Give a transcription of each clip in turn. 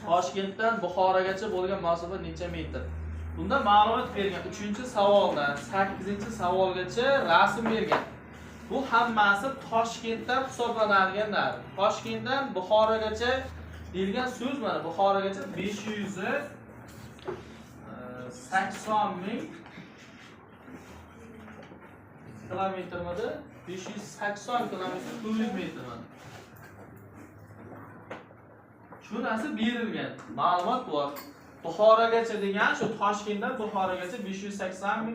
Toshkentdan Buxorogacha bo'lgan masofa necha metr? Bunda ma'lumot bergan. 3-savoldan 8-savolgacha rasm bergan. Bu hammasi Toshkentdan hisoblanadigan narsa. Toshkentdan Buxorogacha deyilgan so'z mana Buxorogacha 580 ming kilometrmidi? 580 kilometr 400 metr mana. Shu narsa berilgan. Ma'lumot bor. Buxorogacha degan shu Toshkentdan Buxorogacha 580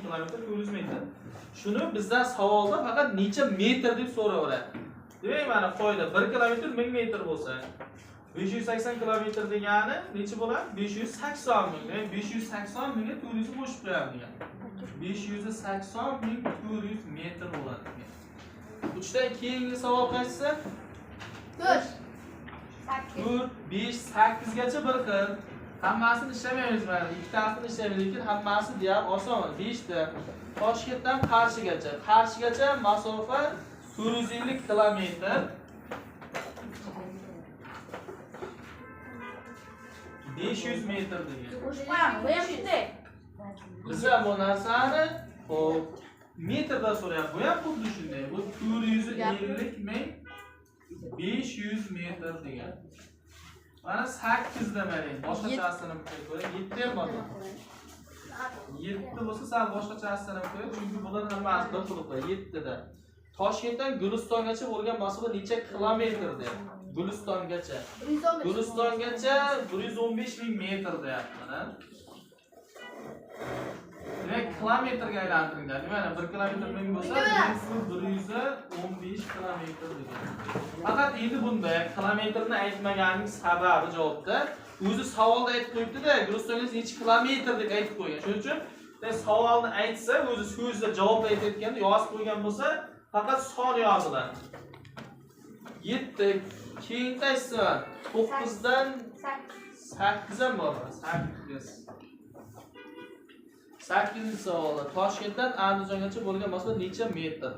kilometr 400 metr. Shuni bizdan savolda faqat necha metr deb so'raveradi. Demak, mana qoida 1 kilometr 1000 metr bo'lsa, 580 kilometr degani necha bo'ladi? 580 ming. Demak, 580 mingga 400 qo'shib qo'yamiz degan. 580 ming 400 metr bo'ladi. 3dan keyingi savol qaysi? 4, 5, 8 gacha bir xil. Hammasini ishlamaymiz mana. Ikkitasini ishlaymiz, lekin hammasi deyap oson. 5 ta Toshkentdan Qarshigacha. Qarshigacha masofa 450 kilometr. 500 metr degan. Qo'shmaymiz. Bu ham shunday. Bizlar bu narsani hop metrda so'rayapti. Bu ham xuddi shunday. Bu 450 ming 500 metr degan. Mana 8 demaling. Boshqachasini qo'yib 7 ham bor. 7 bo'lsa sal boshqachasini qo'yib, chunki bular hammasi bir xil qo'yib 7 da. Toshkentdan Gulistongacha bo'lgan masofa necha kilometr deyapti? Gulistongacha. Gulistongacha 115 ming metr deyapti mana. Demak, kilometrga aylantiringlar. Mana 1 kilometr 1000 bo'lsa, 115 kilometr degan. Faqat endi bunda kilometrni aytmaganining sababi javobda o'zi savolda aytib qo'yibdi-da, Gulistongacha necha kilometr deb aytib qo'ygan. Shuning uchun savolni aytsa, o'zi so'zda javob aytayotganda yozib qo'ygan bo'lsa, faqat son yoziladi. 7 keyin qaysi? 9 dan 8 ham bor. 8 savolda Toshkentdan Andijongacha bo'lgan masofa necha metr?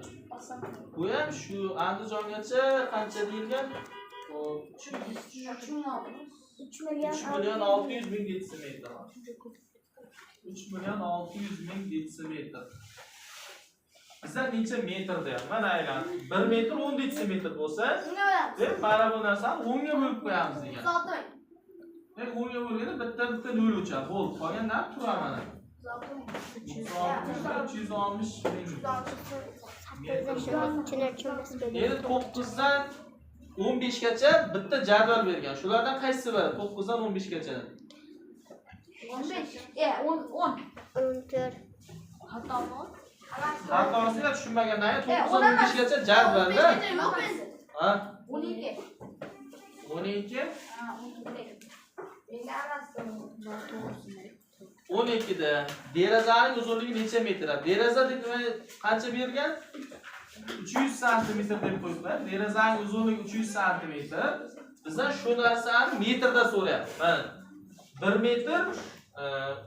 Bu ham shu Andijongacha qancha deyilgan? 3 million 600 ming detsimetr. 3 million 600 ming detsimetr. Bizlar necha metr deyapti? Mana aylan. 1 metr 10 detsimetr bo'lsa, deb mana bu narsani 10 ga bo'lib qo'yamiz degan. Deb 10 ga bo'lganda bitta nol o'chadi. Bo'ldi. Qolganlar turadi mana. 360 ming. Endi 9 dan 15 gacha bitta jadval bergan. Shulardan qaysisi bor? 9 dan 15 gacha. 15. 14. Xatosini tushunmagandan 9 dan 15 gacha jadvalda. Ha? 12. 12. Ha, 12 da derazaning uzunligi necha metr? Deraza deb qancha bergan? 300 cm deb qo'yiblar. Derazaning uzunligi 300 cm. Bizdan shu narsani metrda so'rayapti. Mana 1 metr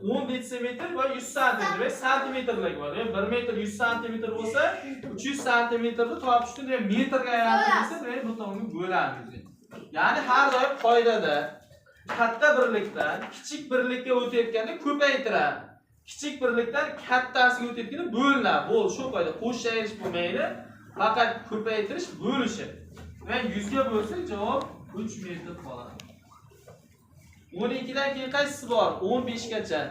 10 detsimetr va 100 cm demak santimetrlik bor. 1 metr 100 cm bo'lsa 300 cm ni topishni demak metrga aylantirsa demak bu tomonga bo'lamiz. Ya'ni har doim qoidada katta birlikdan kichik birlikka o'tayotganda ko'paytiradi. Kichik birlikdan kattasiga o'tayotganda bo'linadi. Bo'l shu qoida. Qo'shib ayirish bo'lmaydi. Faqat ko'paytirish bo'lishi. Demak 100 ga bo'lsa javob 3 metr qoladi. 12 dan keyin qaysisi bor? 15 gacha.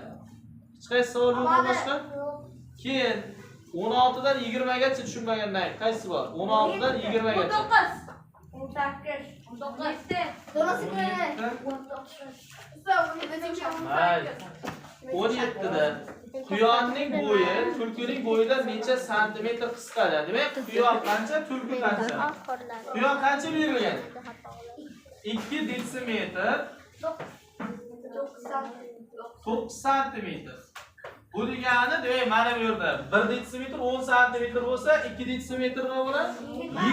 Hech qaysi savol bo'lmaydi boshqa? Keyin 16 dan 20 gacha tushunmagandan qaysi bor? 16 dan 20 gacha. 18. 17 da quyonning bo'yi tulkining bo'yidan necha santimetr qisqaradi? Demak, quyon qancha, tulki qancha? Quyon qancha berilgan? 2 detsimetr 9 santimetr. Bu degani demak mana bu yerda 1 detsimetr 10 santimetr bo'lsa, 2 detsimetr nima bo'ladi?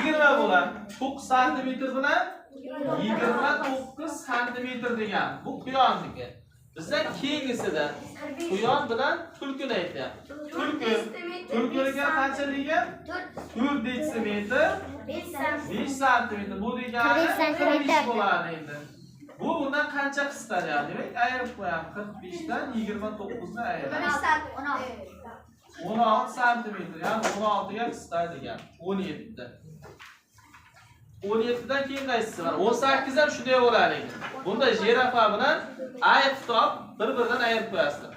20 bo'ladi. 9 santimetr bilan 29 santimetr degan. Bu quyonniki. Bizdan keyingisida quyon bilan tulkini aytyapti. Tulkiniga qancha degan? 4 detsimetr 5 santimetr. Bu degani 5 bo'ladi endi. Bu bundan qancha qisqaryapti? Demak, ayirib qo'yamiz. 45 dan 29 ni ayiramiz. 16 santimetr, ya'ni 16 ga qisqar degan. 17 dan. 17 dan keyin qaysisi bor? 18 ham shunday bo'ladi ekan. Bunda jirafa bilan ayiq tutib, bir-biridan ayirib qo'yasizlar.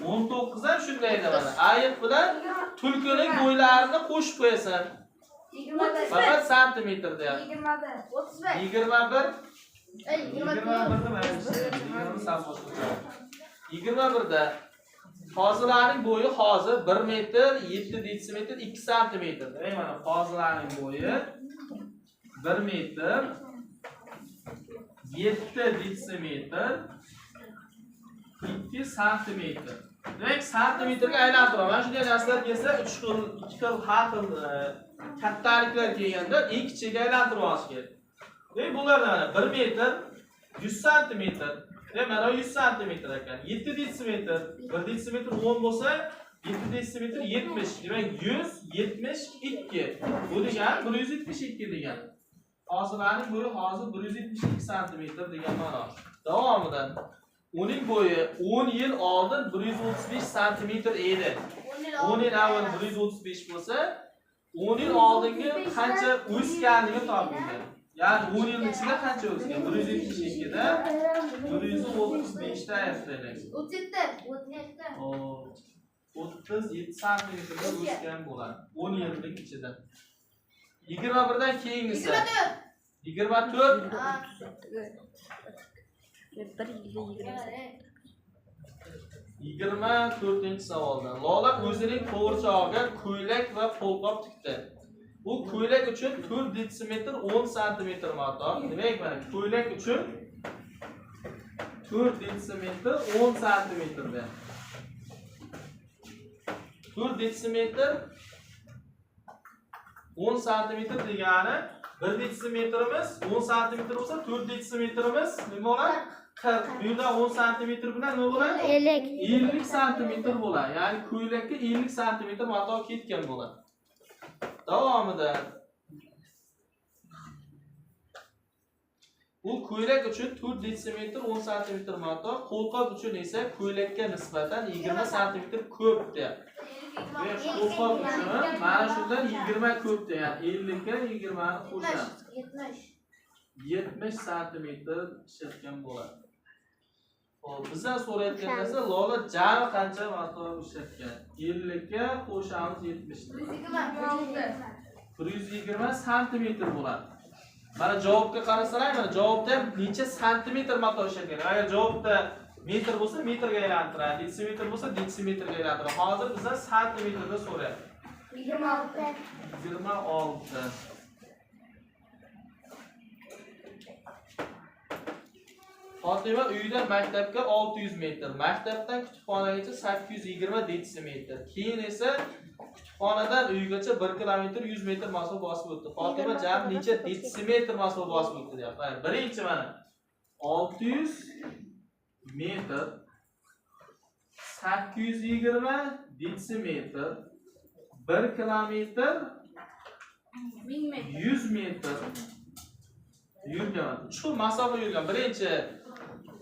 19 ham shunday bo'ladi. Ayiq bilan tulkining bo'ylarini qo'shib qo'yasan. Faqat santimetr deyapti. 21 21da hozirlarning bo'yi hozir 1 metr 7 detsimetr 2 santimetr. Demak, mana hozirlarning bo'yi 1 metr 7 detsimetr 2 santimetr. Demak, santimetrga aylantiramiz. Mana shunday narsalar kelsa, 2 xil har xil kattaliklar kelganda eng kichigiga aylantirib olish kerak. Demak, bulardan 1 metr 100 santimetr. Demak, mana 100 santimetr ekan. 7 detsimetr, 1 detsimetr 10 bo'lsa, 7 detsimetr 70. Demak, 172. Bu degani 172 degani. Hozirlarning bo'yi hozir 172 santimetr degan ma'no. Davomidan uning bo'yi 10 yil oldin 135 santimetr edi. 10 yil avval 135 bo'lsa, 10 yil oldingi qancha o'sganligini toping. Ya'ni 10 yil ichida qancha o'sgan? 172 da 135 ta aytaylik. 37 santimetrga o'sgan bo'ladi. 10 yillik ichida. 21 dan keyingisi 24 24-savoldan. Lola o'zining qo'g'irchog'iga ko'ylak va qo'lqop tikdi. Bu ko'ylak uchun 4 detsimetr 10 santimetr mato. Demak, mana ko'ylak uchun 4 detsimetr 10 santimetrda. 4 detsimetr 10 santimetr degani 1 detsimetrimiz 10 santimetr bo'lsa, 4 detsimetrimiz nima bo'ladi? 40. Bu yerda 10 santimetr bilan nima bo'ladi? 50 santimetr bo'ladi. Ya'ni ko'ylakka 50 santimetr mato ketgan bo'ladi. Davomida bu ko'ylak uchun 4 detsimetr 10 santimetr mato, qo'lqop uchun esa ko'ylakka nisbatan 20 santimetr ko'p deyapti. Qo'lqop uchun mana shundan 20 ko'p deyapti. 50 ga 20 ni qo'shamiz. 70 santimetr ishlatgan bo'ladi. Xo'p, bizdan so'rayotgan narsa Lola jami qancha mato ishlatgan? 50 ga qo'shamiz 70 ni. 120 santimetr bo'ladi. Mana javobga qarasalar, mana javobda necha santimetr mato ishlatgan. Agar javobda metr bo'lsa, metrga aylantiradi, detsimetr bo'lsa, detsimetrga aylantiradi. Hozir bizdan santimetrda so'rayapti. 26. Fatima uydan maktabga 600 metr, maktabdan kutubxonagacha 820 detsimetr. Keyin esa kutubxonadan uygacha 1 kilometr 100 metr masofa bosib o'tdi. Fatima jami necha detsimetr masofa bosib o'tdi deyapti. Birinchi mana 600 metr 820 detsimetr 1 kilometr 100 metr yurgan. Shu masofa yurgan. Birinchi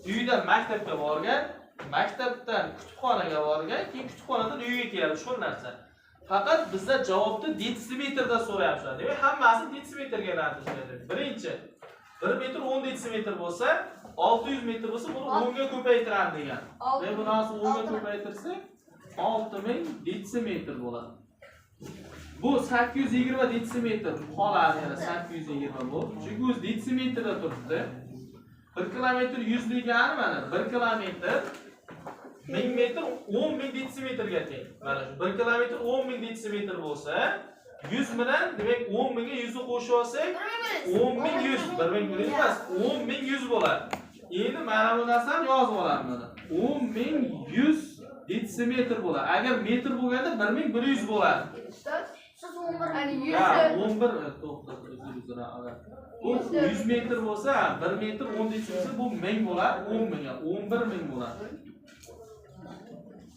uydan maktabga borgan, maktabdan kutubxonaga borgan, keyin kutubxonadan uyga keladi. Shu narsa. Faqat bizda javobni detsimetrda so'rayaptilar. Demak, hammasi detsimetrga aylantirishadi. Birinchi 1 metr 10 detsimetr bo'lsa, 600 metr bo'lsa, buni 10 ga ko'paytiramiz degan. Ve buni 10 ga ko'paytirsak, 6000 detsimetr bo'ladi. Bu 820 detsimetr qoladi, yana 820 bu. Chunki o'z detsimetrda turibdi. 1 kilometr 100 degani mana 1 kilometr 1000 metr 10000 detsimetrga teng. Mana shu 1 kilometr 10000 detsimetr bo'lsa, 100 bilan demak 10000 ga 100 ni qo'shib olsak, 10100, 1100 emas, 10100 bo'ladi. Endi mana bu narsani yozib olamiz mana. 10100 detsimetr bo'ladi. Agar metr bo'lganda 1100 bo'ladi. Siz 11 Ya 11 to'xta, gramm. Bu 100 metr bo'lsa, 1 metr 10 desimiz bu 1000 bo'lar, 10 ming, 11 ming bo'lar.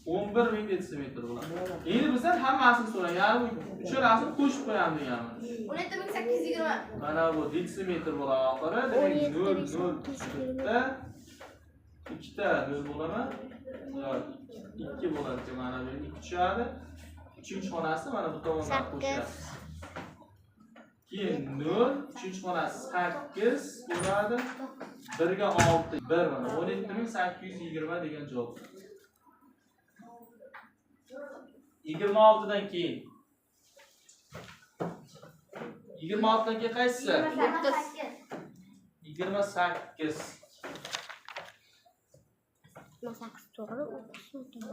11 ming desimetr bo'ladi. Endi bizlar hammasini so'rang, ya'ni uchalasini qo'shib qo'yamiz deganmiz. 17820. Mana bu desimetr bo'ladi oxiri, demak 0 0 bitta ikkita 0 bo'ladimi? Yo'q, 2 bo'ladi, mana bu 2 tushadi. 3-xonasi mana bu tomondan qo'shyapmiz. Keyin 0, 3-xonasi 8 bo'ladi. 1 ga 6, 1 mana 17820 degan javob. 26 dan keyin 26 dan keyin qaysisi? 28. 28 to'g'ri, 30.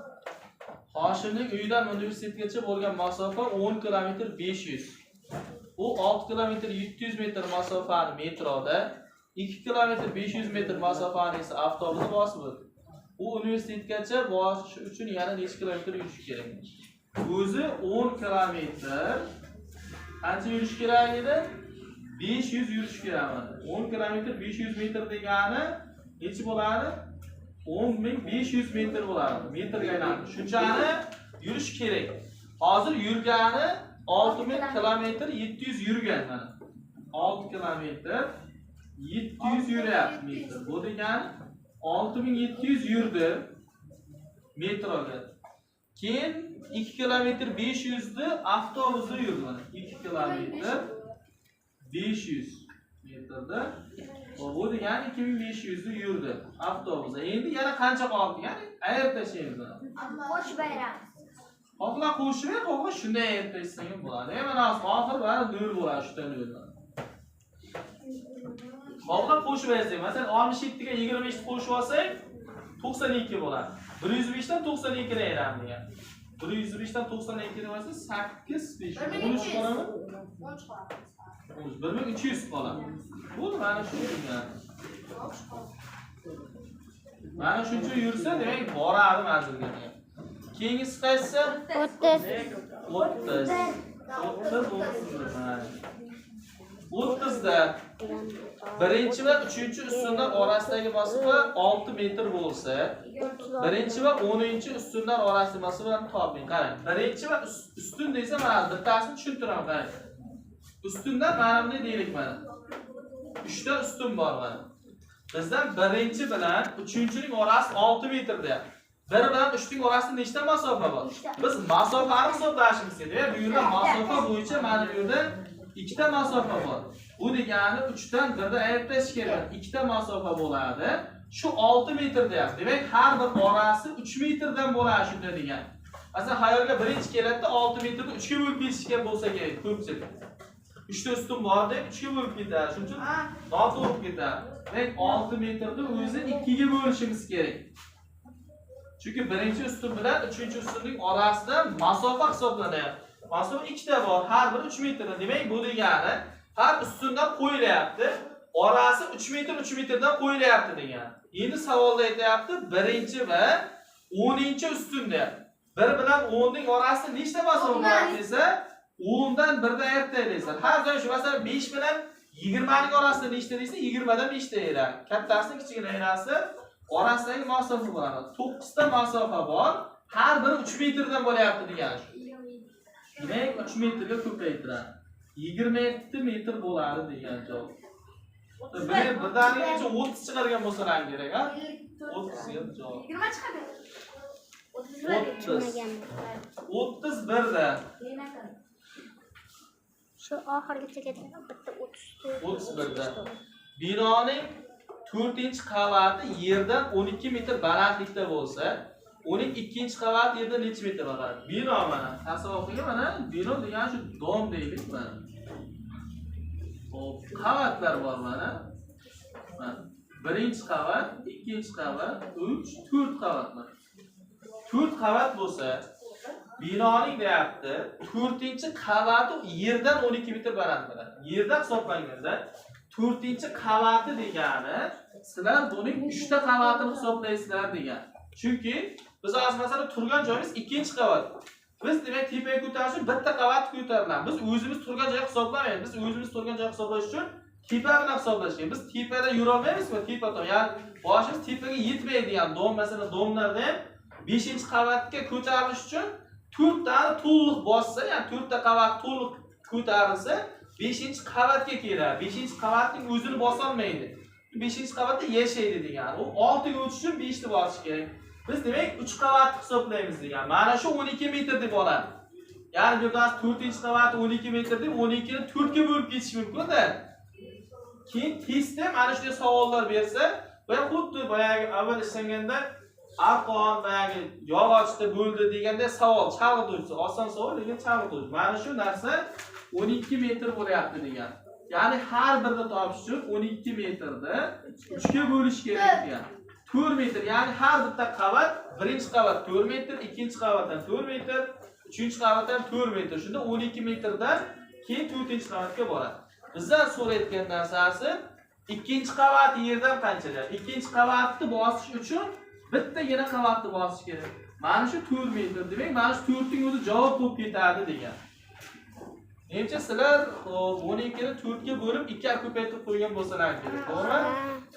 Hoshimning uyidan universitetgacha bo'lgan masofa 10 kilometr 500. U 6 kilometr 700 metr masofani metroda, 2 kilometr 500 metr masofani esa avtobusda bosib o'tdi. U universitetgacha borish uchun yana necha kilometr yurish kerak? O'zi 10 kilometr qancha yurish kerak edi? 500 yurish kerak edi. 10 kilometr 500 metr degani necha bo'ladi? 10500 metr bo'ladi. Metrga aylanadi. Shunchani yurish kerak. Hozir yurgani 6000 kilometr 700 yurgan mana. 6 kilometr 700 yuryapti metr. Bu degani 6700 yurdi metroga. Keyin 2 kilometr 500 ni avtobusda yurdi mana. 2 kilometr 500 metrda. Bu degani 2500 ni yurdi avtobusda. Endi yana qancha qoldi? Ya'ni ayirib tashlaymiz buni. Qo'shib ayiramiz. Xohla qo'shib, xohla shunday ayirib tashsang ham bo'ladi. Mana oxir bari 0 bo'ladi, shundan 0. Xohla qo'shib ayirsak, masalan 67 ga 25 ni qo'shib olsak 92 bo'ladi. 105 dan 92 ni ayiramiz degan. 105 dan 92 ni olsa 8 5. 13 qoladimi? 13 qoladi. 1300 qoladi. Bu mana shu degan. Mana shuncha yursa, demak boradi manzilga degan. Keyingisi qaysi? 30. 30 da birinchi va 3-ustunlar orasidagi masofa 6 metr bo'lsa, birinchi va 10-ustunlar orasidagi masofani toping. Qarang. Birinchi va ustun desa, mana bittasini tushuntiraman, qarang. Ustundan mana bunday deylik mana. 3 ta ustun bor mana. Bizdan birinchi bilan 3-ning orasi 6 metr deyapti. 1 bilan 3ning orasida nechta masofa bor? Biz masofani hisoblashimiz kerak. Bu yerda masofa bo'yicha mana bu yerda 2 ta masofa bor. Bu degani 3 dan 1 dan ayirib tashlash kerak. 2 ta masofa bo'ladi. Shu 6 metr deyapti. Demak, har bir orasi 3 metrdan bo'ladi shunda degan. Masalan, xayolga birinchi keladi, 6 metrni 3 ga bo'lib ketishgan bo'lsa kerak, ko'pchilik. 3 ta ustun bor deb 3 ga bo'lib ketadi. Shuning uchun noto'g'ri ketadi. Demak, 6 metrni o'zi 2 ga bo'lishimiz kerak. Chunki birinchi ustun bilan 3-ustunning orasida masofa hisoblanadi. Masofa 2 ta bor, har biri 3 metr. Demak, bu degani har ustundan qo'yilyapti. Orasi 3 metr 3 metrdan qo'yilyapti degan. Endi savolda aytayapti, birinchi va 10-ustunda 1 bilan 10 ning orasida nechta masofa bor desa, 10 dan 1 dan ayirib tashlaysan. Har doim shu masalan 5 bilan 20 ning orasida nechta desa, 20 dan 5 ta ayiradi. Kattasini kichigini ayirasi, orasidagi masofa bo'ladi. 9 ta masofa bor, har biri 3 metrdan bo'lyapti degan shu. Demak, 3 metrga ko'paytiradi. 27 metr bo'ladi degan javob. Birdanigacha 30 chiqargan bo'lsalar kerak, ha? 30 ga javob. 20 chiqadi. 31 da. Shu oxirgacha ketadi. Bitta 31 da. Binoning 4-qavati yerdan 12 metr balandlikda bo'lsa, uning 2-qavati yerdan necha metr bo'ladi? Bino mana, tasavvurga mana, bino degan shu dom deylik mana. Xo'p, qavatlar bor mana. Mana 1-qavat, 2-qavat, 3, 4 qavat mana. 4 qavat bo'lsa, binoning deyapti, 4-qavati yerdan 12 metr baland bo'ladi. Yerdan hisoblanganda 4-qavati degani sizlar buning 3 ta qavatini hisoblaysizlar degan. Chunki biz hozir masalan turgan joyimiz 2-qavat. Biz demak tepaga ko'tarish uchun bitta qavat ko'tariladi. Biz o'zimiz turgan joyga hisoblamaymiz. Biz o'zimiz turgan joyga hisoblash uchun tepa bilan hisoblashgan. Biz tepada yura olmaymizmi? Tepa tom. Ya'ni boshimiz tepaga yetmaydigan dom, masalan, domlarda ham 5-qavatga ko'tarilish uchun 4 ta to'liq bossa, ya'ni 4 ta qavat to'liq ko'tarilsa, 5-qavatga keladi. 5-qavatning o'zini bosa olmaydi. 5-qavatda yashaydi degani. U 6 ga o'tish uchun 5 ta bosish kerak. Biz demak 3 qavat hisoblaymiz degan. Mana shu 12 metr deb oladi. Ya'ni bu yerda 4-qavat 12 metr deb 12 ni 4 ga bo'lib ketish mumkin-da. Keyin testda mana shunday savollar bersa, va xuddi boyagi avval ishlanganda arqon boyagi yog'ochda bo'ldi deganda savol chalg'ituvchi, oson savol, lekin chalg'ituvchi. Mana shu narsa 12 metr bo'lyapti degan. Ya'ni har birida topish uchun 12 metrni 3 ga bo'lish kerak degan. 4 metr, ya'ni har bitta qavat, birinchi qavat 4 metr, ikkinchi qavatdan 4 metr, uchinchi qavatdan 4 metr. Shunda 12 metrdan keyin 4-qavatga boradi. Bizdan so'rayotgan narsasi ikkinchi qavat yerdan qanchalar? Ikkinchi qavatni bosish uchun bittagina qavatni bosish kerak. Mana shu 4 metr demak, mana shu 4 ning o'zi javob bo'lib ketadi degan. Menimcha sizlar 12 ni 4 ga bo'lib 2 ga ko'paytirib qo'ygan bo'lsalar kerak. To'g'rimi?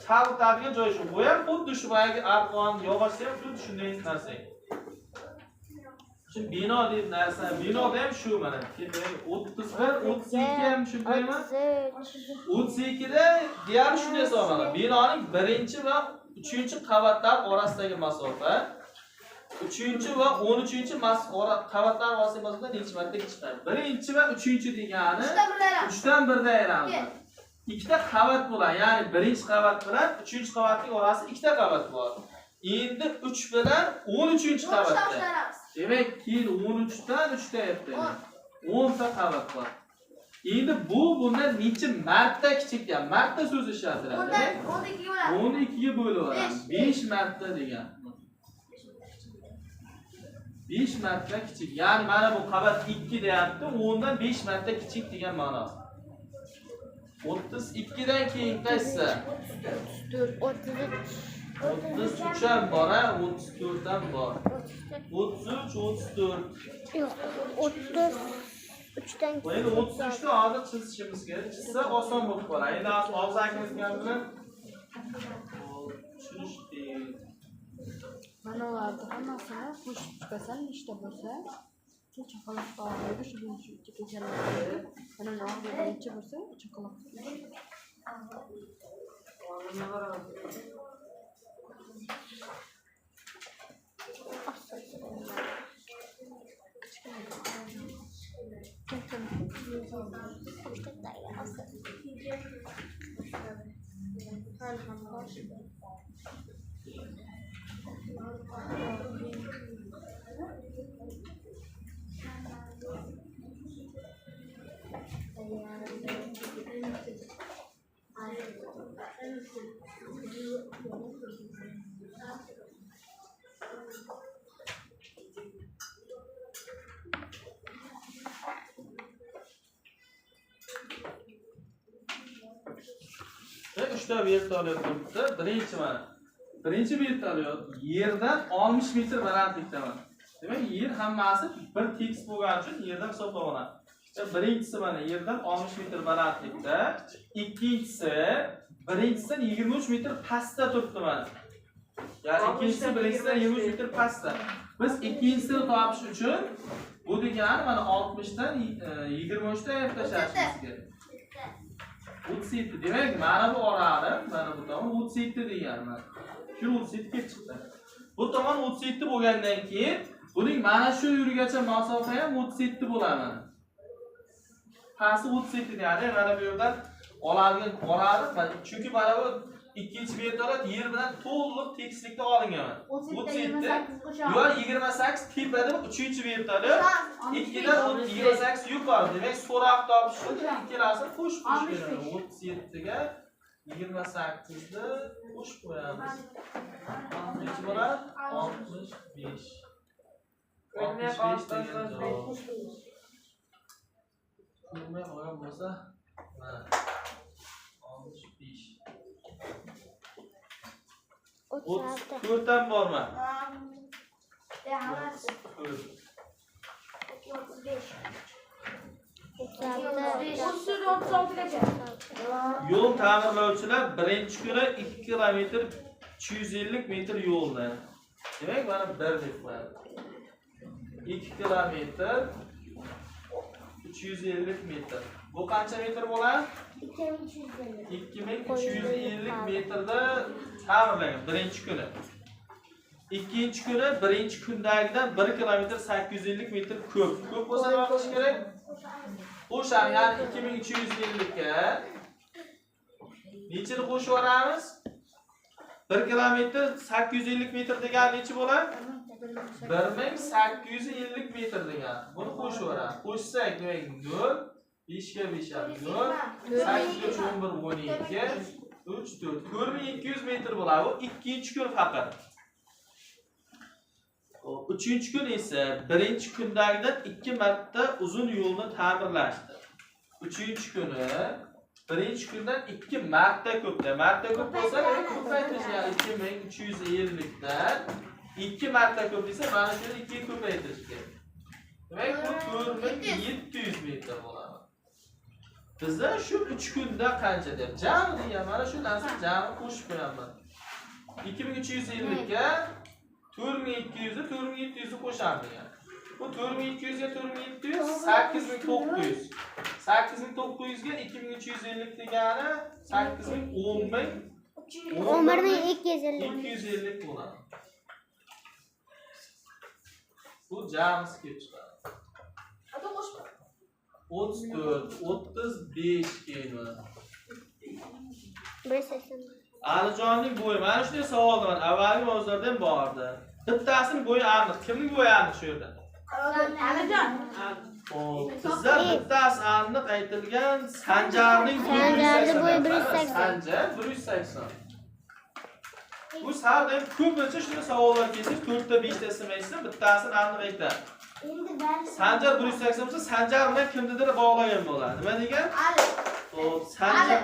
Chalg'itadigan joy shu. Bu ham xuddi shu boyagi arqon, yog'ochda ham xuddi shunday narsa. Shu bino deb narsa, binoda ham shu mana. 31, 32 ham shundaymi? 32 da deyarli shunday hisoblanadi. Binoning birinchi va 3-qavatlar orasidagi masofa 3-va 13-qavatlar orasidagi masofa necha martaga chiqadi? Birinchi va 3-chi degani 3dan 1 dayramiz. Ikkita qavat bo'ladi. Ya'ni birinchi qavat bilan 3-qavatning orasida ikkita qavat bor. Endi 3 bilan 13-qavatda. Demak, keyin 13 dan 3 deyapti. 10 ta qavat bor. Endi bu bundan necha marta kichik degan. Marta so'zi ishlatiladi. 12 ga bo'laveradi. 5 marta degan. 5 marta kichik. Ya'ni mana bu qavat 2 deyapti, 10 dan 5 marta kichik degan ma'nosi. 32 dan keyin qaysi? 33 ham bor, 34 ham bor. 33, 34. Yo'q, 33 dan Endi 33 ni hozir chizishimiz kerak. Chizsa oson bo'lib qoladi. Endi og'zangiz bilan tushunishdik. Mana ularni hammasini qo'shib chiqasan, nechta bo'lsa, chaqaloq og'riqda shu birinchi kechalarida mana og'riq necha bo'lsa, chaqaloq. Uchta vertolyot turibdi. Birinchi mana. Birinchi vertolyot yerdan 60 metr balandlikda mana. Demak, yer hammasi bir tekis bo'lgani uchun yerdan hisoblanadi. Birinchisi mana yerdan 60 metr balandlikda, ikkinchisi birinchisidan 23 metr pastda turibdi mana. Ya'ni ikkinchisi birinchisidan 23 metr pastda. Biz ikkinchisini topish uchun bu degani mana 60 dan 23 ta tashlashimiz kerak. 37 demak mana bu orali, mana bu tomon 37 degani mana. Shu 37 kelib chiqdi. Bu tomon 37 bo'lgandan keyin buning mana shu yurgacha masofa ham 37 bo'ladi mana. Pasti 37 deyadi. Mana bu yerdan oladigan orali, chunki mana bu ikkinchi vertolyot yer bilan to'liq tekislikda olingan. 37 yo 28 tepada 3-vertolyot, ikkidan 28 yuqori. Demak, so'roq topish uchun ikkalasini qo'shib qo'yish kerak. 37 ga 28 ni qo'shib qo'yamiz. Necha bo'ladi? 65. 65 degan javob. Ko'rmay qolgan bo'lsa, mana 65. 4 dan bormi? Yo'l ta'mirlovchilar birinchi kuni 2 kilometr 250 metr yo'lni. Demak, mana 1 deb qo'yadi. 2 kilometr 350 metr. Bu qancha metr bo'ladi? 2350 metrda ta'mirlangan birinchi kuni. Ikkinchi kuni birinchi kundagidan 1 kilometr 850 metr ko'p. Ko'p bo'lsa nima qilish kerak? Qo'shamiz, ya'ni 2350 ga nechini qo'shib yuboramiz? 1 kilometr 850 metr degani nechi bo'ladi? 1850 metr degan. Buni qo'shib yuboramiz. Qo'shsak demak 0, 5 ga 5 ham 0, 8 ga 11 12, 3 4 4200 metr bo'ladi. Bu ikkinchi kun faqat. Uchinchi kun esa birinchi kundagidan 2 marta uzun yo'lni ta'mirlashdi. Uchinchi kuni birinchi kundan 2 marta ko'pda. Marta ko'p bo'lsa, ko'paytirish, ya'ni 2350 dan 2 marta ko'p desa, mana shuni 2 ga ko'paytirish kerak. Demak, bu 4700 metr bo'ladi. Bizda shu 3 kunda qancha deb jami degan mana shu narsani jami qo'shib qo'yaman. 2350 ga 4200 ni 4700 qo'shamiz degan. Bu 4200 ga 4700 8900. 8900 ga 2350 degani 8000 10000 250 bo'ladi. Bu jamiz kelib chiqadi. 34 35 keldi. Alijonning bo'yi mana shunday savol bor. Avvalgi mavzularda ham bordi. Bittasining bo'yi aniq. Kimning bo'yi aniq shu yerda? Alijon. Xo'p, sizlar bittasi aniq aytilgan Sanjarning bo'yi 180. Sanjar 180. Bu savdoda ko'pincha shunday savollar kelsa, 4 ta 5 ta ismaysiz, bittasini aniq aytadi. Sanjar 180 bo'lsa, Sanjar bilan kimnidir bog'lagan bo'ladi. Nima degan? Ali. Xo'p, Sanjar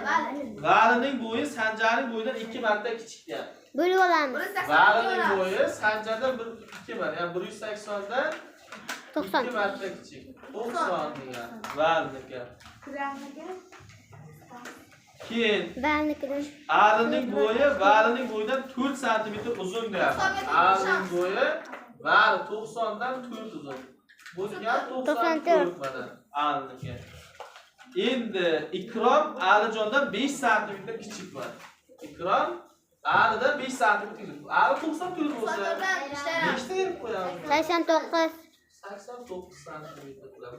Valining bo'yi Sanjarning bo'yidan 2 marta kichik degan. Bo'lib olamiz. Valining bo'yi Sanjardan 2 marta, ya'ni 180 dan 90. 2 marta kichik. 90 degan. Valiniki. Keyin Alining bo'yi Valining bo'yidan 4 sm uzun deyapti. Alining bo'yi Vali 90 dan 4 uzun. Bu degan 94 mana Aliniki. Endi Ikrom Alijondan 5 sm kichik bor. Ikrom Alidan 5 sm kichik. Ali 94 bo'lsa, nechta berib qo'yamiz? 89. 89 sm.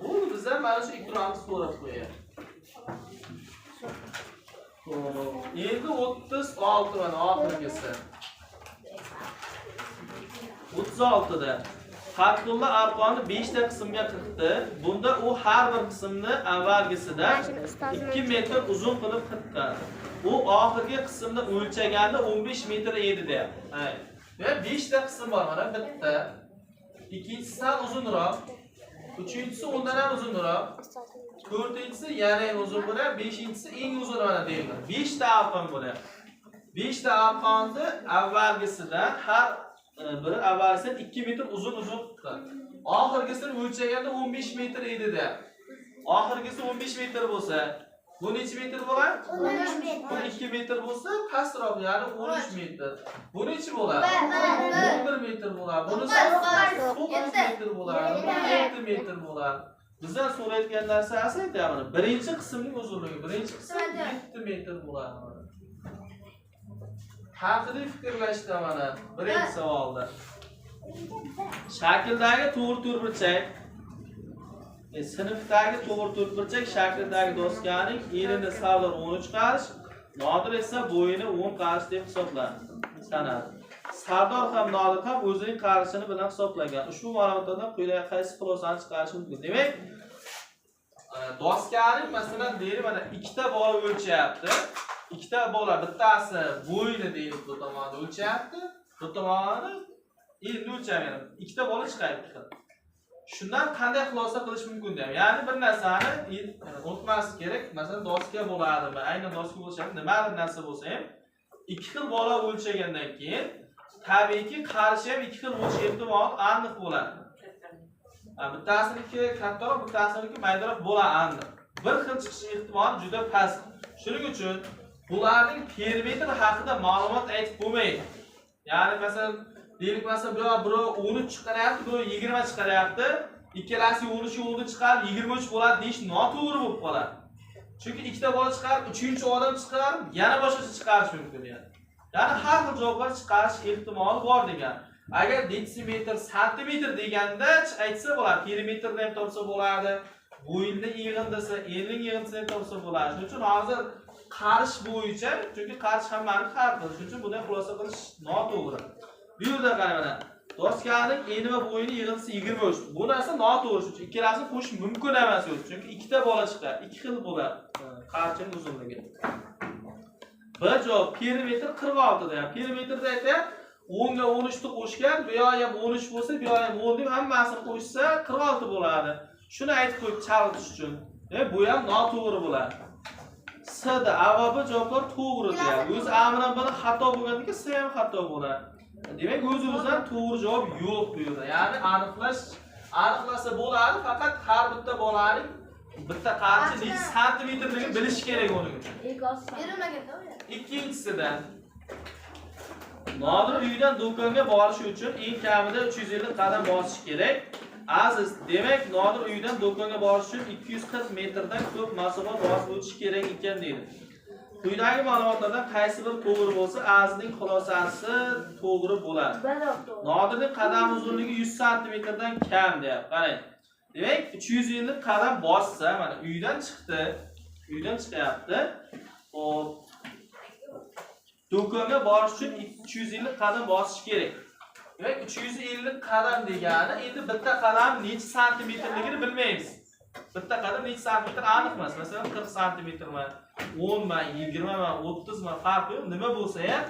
Bu bizdan mana shu Ikromni so'rab qo'yadi. Endi 36 mana oxirgisi. 36 da Fatullo arqonni 5 ta qismga qirqdi. Bunda u har bir qismni avvalgisidan 2 metr uzun qilib qirqqan. U oxirgi qismni o'lchaganda 15 metr edi deyapti. Demak 5 ta qism bor mana bitta. Ikkinchisidan uzunroq, uchinchisi undan ham uzunroq, to'rtinchisi yana ham uzun bo'ladi, beshinchisi eng uzun mana deyiladi. 5 ta arqon bo'ladi. 5 ta arqonni avvalgisidan har biri avvalgisidan 2 metr uzun qildi. Oxirgisini o'lchaganda 15 metr edi de. Oxirgisi 15 metr bo'lsa, bu necha metr bo'ladi? 13 metr. Bu 2 metr bo'lsa, pastroq, ya'ni 13 metr. Bu necha bo'ladi? 11 metr bo'ladi. Bunisi 9 metr bo'ladi. 7 metr bo'ladi. Bizdan so'rayotgan narsasi aytayapman. Birinchi qismning uzunligi, birinchi qism 7 metr bo'ladi. Haqida fikrlashdi mana birinchi savolda. Shakldagi to'g'ri-to'rtburchak sinfdagi to'g'ri-to'rtburchak shaklidagi doskaning enini savdor 10 chiqarish, Nodir esa bo'yini 10 qarish deb hisoblanadi. Sanadi. Savdor ham Nodir ham o'zining qarishini bilan hisoblagan. Ushbu ma'lumotlardan quyidagi qaysi xulosani chiqarish mumkin? Demak, doskaning masalan deylik mana ikkita bola o'lchayapti. Ikkita bola, bittasi bo'yni deylik bu tomonda o'lchayapti, bu tomonni endi o'lchamayapti. Ikkita bola chiqayapti. Shundan qanday xulosa qilish mumkin deyman. Ya'ni bir narsani unutmaslik kerak. Masalan, doska bo'ladimi? Aynan doska bo'lsa-ham, nima narsa bo'lsa ham, ikki xil bola o'lchagandan keyin tabiiyki qarishi ham ikki xil bo'lishi ehtimoli aniq bo'ladi. Bittasiniki kattaroq, bittasiniki maydaroq bo'ladi. Bir xil chiqish ehtimoli juda past. Shuning uchun bularning perimetr haqida ma'lumot aytib bo'lmaydi. Ya'ni masalan, deylik masalan, birov 13 chiqaryapti, birov 20 chiqaryapti. Ikkalasi 13 yo'lda chiqarib 23 bo'ladi deyish noto'g'ri bo'lib qoladi. Chunki ikkita bola chiqarib, 3-odam chiqarib, yana boshqacha chiqarish mumkin yani. Ya'ni har xil javoblar chiqarish ehtimoli bor degan. Agar detsimetr, santimetr deganda aytsa bo'ladi, perimetrni ham topsa bo'ladi. Bo'yinni yig'indisi, enning yig'indisini ham topsa bo'ladi. Shuning uchun hozir qarish bo'yicha, chunki qarish hammani har xil. Shuning uchun bunday xulosa qilish noto'g'ri. Bu yerda qarang mana. Doskaning eni va bo'yini yig'indisi 23. Bu narsa noto'g'ri. Shuning uchun ikkalasini qo'shish mumkin emas yo'q. Chunki ikkita bola chiqadi, ikki xil bo'ladi. Qarichning uzunligi. Bir javob perimetr 46 da. Perimetrda aytayapti 10 ga 13 ni qo'shgan, bu yoq ham 13 bo'lsa, bu yoq ham 10 deb hammasini qo'shsa 46 bo'ladi. Shuni aytib qo'yib chalg'itish uchun. Bu ham noto'g'ri bo'ladi. S-da javobi javoblar to'g'ri deyapti. O'zi amran buni xato bo'lgandan S ham xato bo'ladi. Demak, o'z-o'zidan to'g'ri javob yo'q bu yerda. Ya'ni aniqlasa bo'ladi, faqat har bitta bolaning bitta qarichi necha santimetrligini bilish kerak uning uchun. Ikkinchisidan Nodir uyidan do'konga borish uchun eng kamida 350 qadam bosish kerak. Aziz, demak, Nodir uyidan do'konga borish uchun 240 metrdan ko'p masofa bosib o'tish kerak ekan deydi. Quyidagi ma'lumotlardan qaysi biri to'g'ri bo'lsa, Azizning xulosasi to'g'ri bo'ladi. Nodirning qadam uzunligi 100 santimetrdan kam deyapti. Qarang. Demak, 350 qadam bossa, mana uydan chiqdi. Uydan chiqyapti. Xo'p. Do'konga borish uchun 350 qadam bosish kerak. Demak, 350 qadam degani endi bitta qadam necha santimetrligini bilmaymiz. Bitta qadam necha santimetr aniq emas. Masalan, 40 santimetrmi, 10 mi, 20 mi, 30 mi farqi yo'q. Nima bo'lsa ham,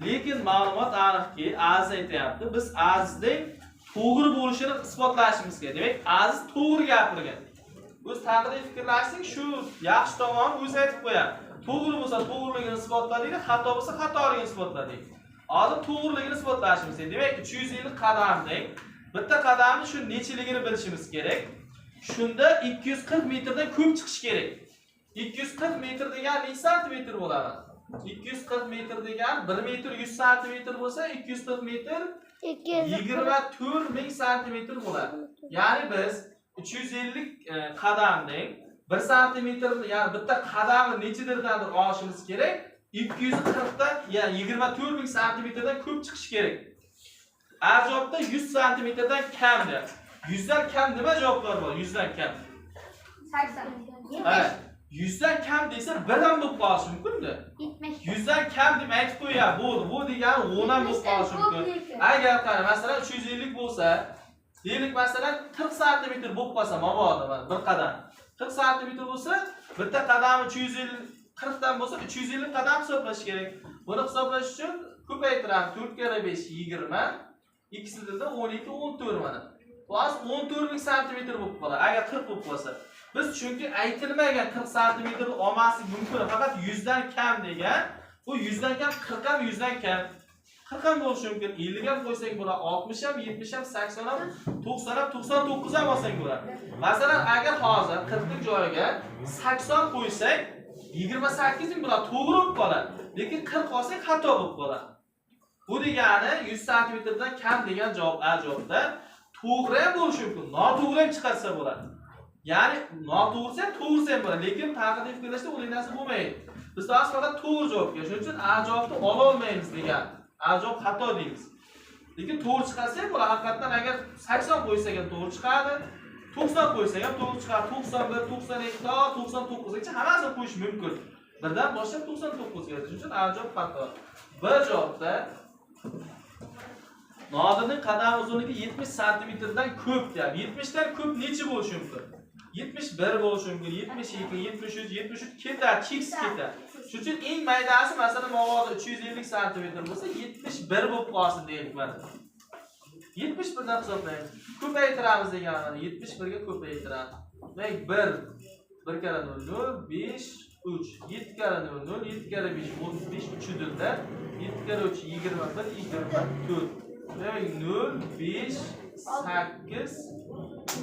lekin ma'lumot aniqki, Aziz aytayapti. Biz Azizning to'g'ri bo'lishini isbotlashimiz kerak. Demak, Aziz to'g'ri gapirgan. O'z taqdiriy fikrlashning shu yaxshi tomoni o'zi aytib qo'yadi. To'g'ri bo'lsa to'g'riligini isbotladik, xato bo'lsa xatoligini isbotladik. Hozir to'g'riligini isbotlashimiz kerak. Demak, 350 qadamning bitta qadamni shu nechiligini bilishimiz kerak. Shunda 240 metrdan ko'p chiqish kerak. 240 metr degan necha santimetr bo'ladi? 240 metr degan 1 metr 100 santimetr bo'lsa, 240 metr 24 ming santimetr bo'ladi. Ya'ni biz 350 qadamning 1 santimetrni, ya'ni bitta qadamni nechidirdandir olishimiz kerak. 240 dan, ya'ni 24 ming santimetrdan ko'p chiqish kerak. Javobda 100 santimetrdan kam der. 100 dan kam nima javoblar bor? 100 dan kam. 80. Ha, 100 dan kam desa 1 dan bo'lib qolishi mumkin-da. 70. 100 dan kam deb aytib qo'yadi. Bu degani 10 dan bo'lib qolishi mumkin. Agar qara, masalan 350 bo'lsa, deylik masalan 40 santimetr bo'lib qolsa, mabodo bir qadam. 40 santimetr bo'lsa, bitta qadami 350 40 dan bo'lsa 350 qadam hisoblash kerak. Buni hisoblash uchun ko'paytiramiz. 4 kere 5 20, ikisida 12 14 mana. Bu az 14 ming santimetr bo'lib qoladi. Agar 40 bo'lib qolsa, biz chunki aytilmagan 40 santimetr olmaslik mumkin, faqat 100 dan kam degan. Bu 100 dan kam 40 ham 100 dan kam. 40 ham bo'lishi mumkin. 50 ham qo'ysang bo'ladi, 60 ham, 70 ham, 80 ham, 90 ham, 99 ham olsang bo'ladi. Masalan, agar hozir 40 ning joyiga 80 qo'ysak 28 ming bo'ladi, to'g'ri bo'lib qoladi. Lekin 40 olsak xato bo'lib qoladi. Bu degani 100 santimetrdan kam degan javob A javobda to'g'ri ham bo'lishi mumkin, noto'g'ri ham chiqarsa bo'ladi. Ya'ni noto'g'risi ham to'g'risi ham bo'ladi, lekin taqdir fikrlashda o'lik narsa bo'lmaydi. Biz faqat to'g'ri javobga, shuning uchun A javobni ola olmaymiz degan. A javob xato deymiz. Lekin to'g'ri chiqarsa ham bo'ladi. Haqiqatan agar 80 qo'ysak ham to'g'ri chiqadi, 90 qo'ysak ham to'g'ri chiqadi, 91, 92 to 99 gacha hammasini qo'yish mumkin. Birdan boshlab 99 ga. Shuning uchun A javob xato. B javobda Nodirning qadam uzunligi 70 santimetrdan ko'p deyapti. 70 dan ko'p necha bo'lishi mumkin? 71 bo'lishi mumkin, 72, 73, 73 ketadi, cheksiz ketadi. Shuning uchun eng maydasi masalan mabodo 350 santimetr bo'lsa 71 bo'lib qolsin deylik mana. 71 dan hisoblaymiz. Ko'paytiramiz deganini 71 ga ko'paytiramiz. Demak 1 kara 0 5 3 7 kara 0 7 kara 5 35 3'dirda 7 kara 3 21 24. Demek 0, 5, 8,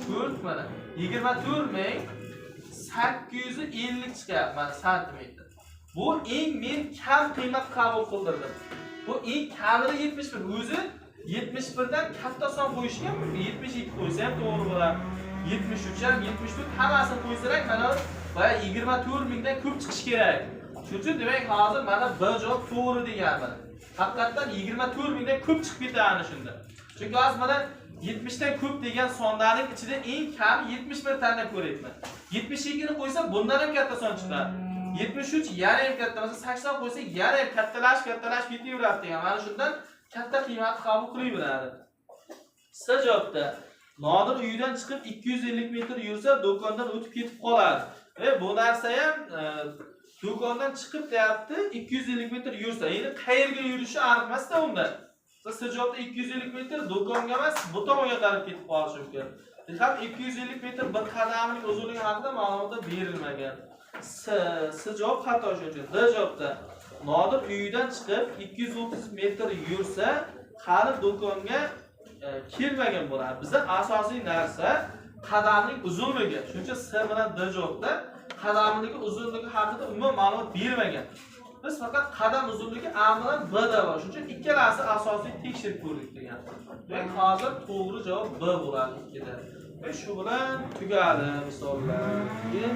4 mana 24850 chiqyapti mana santimetr. Bu eng men kam qiymat qabul qildirdim. Bu eng kamida 71. O'zi 71 dan katta son qo'yishga 72 qo'ysa ham to'g'ri bo'ladi. 73 ham 74 hammasini qo'ysarak mana boya 24 mingdan ko'p chiqish kerak. Shuning uchun demak hozir mana bir javob to'g'ri deganman. Haqiqatan 24 mingdan ko'p chiqib ketadi shunda. Chunki hozir mana 70 dan ko'p degan sonlarning ichida eng kam 71 tandan ko'ryapman. 72 ni qo'ysa bundan ham katta son chiqadi. 73 yana ham katta, masalan 80 qo'ysa yana ham kattalashib ketaveradi degan. Mana shundan katta qiymat qabul qilaveradi. Qisqa javobda Nodir uyidan chiqib 250 metr yursa do'kondan o'tib ketib qoladi. Bu narsa ham do'kondan chiqib deyapti 250 metr yursa, endi qayerga yurishi aniq emas-da unda. Qisqa javobda 250 metr do'konga emas, bu tomonga qarab ketib qolishi mumkin. Ham 250 metr bir qadamning uzunligi haqida ma'lumotlar berilmagan. S javob xato shuning uchun. D javobda Nodir uyidan chiqib 230 metr yursa, hali do'konga kelmagan bo'ladi. Bizda asosiy narsa qadamning uzunligi. Shuning uchun S bilan D javobda qadamning uzunligi haqida umuman ma'lumot bermagan. Biz faqat qadam uzunligi A bilan B da bor. Shuning uchun ikkalasi asosiy tekshirib ko'rdik degan. Demak, hozir to'g'ri javob B bo'ladi ikkida. Ve shu bilan tugadi misollar. Keyin